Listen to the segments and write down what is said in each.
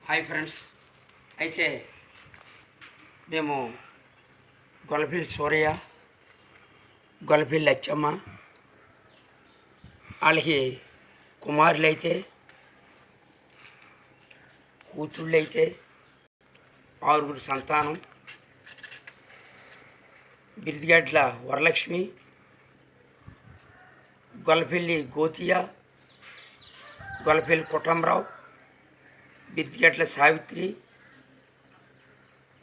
Hi friends. అయితే మేము గొల్లపిల్లి సూరయ్య, గొల్లపిల్లి లచ్చమ్మ వాళ్ళకి కుమారులైతే కూతుళ్ళైతే 6 సంతానం. బిరిదిగడ్ల వరలక్ష్మి, గొల్లపిల్లి గోతియ, గొల్లపిల్లి కుటుంబరావు, బిరిదిగడ్ల సావిత్రి,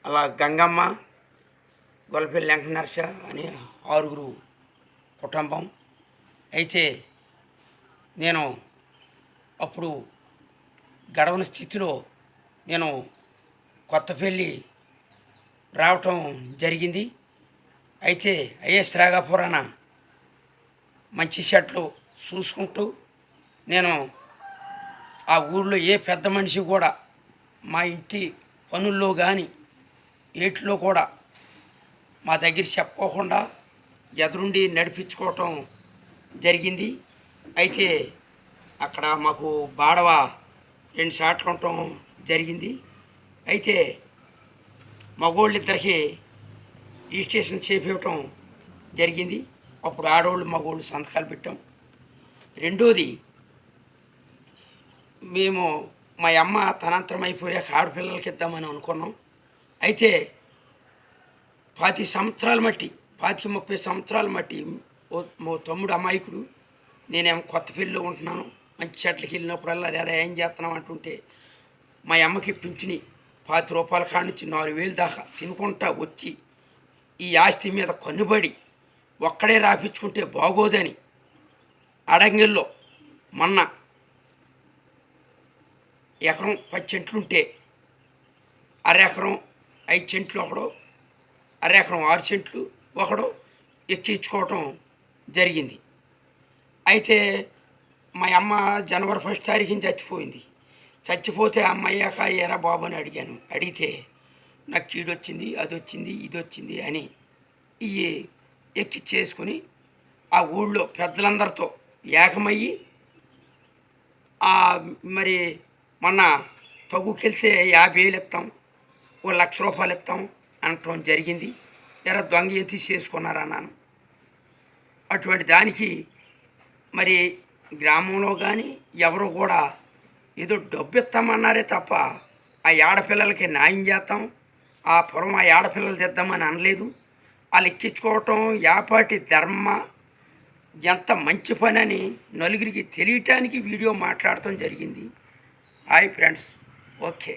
అలా గంగమ్మ, గొల్లపిల్లి వెంకటనరస అని 6 కుటుంబం. అయితే నేను అప్పుడు గడవని స్థితిలో నేను కొత్తపల్లి రావటం జరిగింది. అయితే ఐఎస్ రాఘాపురాన మంచి చెట్లు చూసుకుంటూ నేను ఆ ఊళ్ళో ఏ పెద్ద మనిషి కూడా మా ఇంటి పనుల్లో కానీ ఏటిలో కూడా మా దగ్గర చెప్పుకోకుండా ఎదురుండి నడిపించుకోవటం జరిగింది. అయితే అక్కడ మాకు బాడవ 2 సార్లు ఉండటం జరిగింది. అయితే మగోళ్ళిద్దరికి రిజిస్ట్రేషన్ చేపించటం జరిగింది. అప్పుడు ఆడవాళ్ళు మగోళ్ళు సంతకాలు పెట్టాం. రెండోది, మేము మా అమ్మ తనంతరం అయిపోయాక ఆడపిల్లలకి ఇద్దామని అనుకున్నాం. అయితే 25 సంవత్సరాల మట్టి 30 సంవత్సరాల మట్టి మా తమ్ముడు అమాయకుడు, నేనేమో కొత్తపల్లిలో ఉంటున్నాను. మంచి చెట్లకి వెళ్ళినప్పుడల్లా అదే ఏం చేస్తున్నాం అంటుంటే మా అమ్మకి పింఛని 10 రూపాయల కాడ నుంచి 4,000 దాకా తినుకుంటా వచ్చి ఈ ఆస్తి మీద కన్నుబడి ఒక్కడే రాపించుకుంటే బాగోదని అడంగిల్లో మొన్న ఎకరం 10 సెంట్లుంటే అరెకరం 5 సెంట్లు ఒకడు, అరెకరం 6 సెంట్లు ఒకడు ఎక్కించుకోవటం జరిగింది. అయితే మా అమ్మ జనవరి 1 తారీఖున చచ్చిపోయింది. చచ్చిపోతే అమ్మయ్యాక ఏరా బాబు అని అడిగాను. అడిగితే నాకు కీడొచ్చింది, అది వచ్చింది, ఇది వచ్చింది అని ఇవి ఎక్కిచ్చేసుకుని ఆ ఊళ్ళో పెద్దలందరితో ఏకమయ్యి మరి మొన్న తగుకెళ్తే 50,000 ఇస్తాం, 1,00,000 రూపాయలు ఇస్తాం అనటం జరిగింది. ఎరా దొంగ ఏం తీసేసుకున్నారన్నాను. అటువంటి దానికి మరి గ్రామంలో కానీ ఎవరు కూడా ఏదో డబ్బు ఇస్తామన్నారే తప్ప ఆ ఆడపిల్లలకి న్యాయం చేస్తాం, ఆ పొలం ఆ ఆడపిల్లలు తెద్దామని అనలేదు. వాళ్ళు ఎక్కించుకోవటం యాపాటి ధర్మ ఎంత మంచి పని అని నలుగురికి తెలియటానికి వీడియో మాట్లాడటం జరిగింది. Hi friends. ఓకే.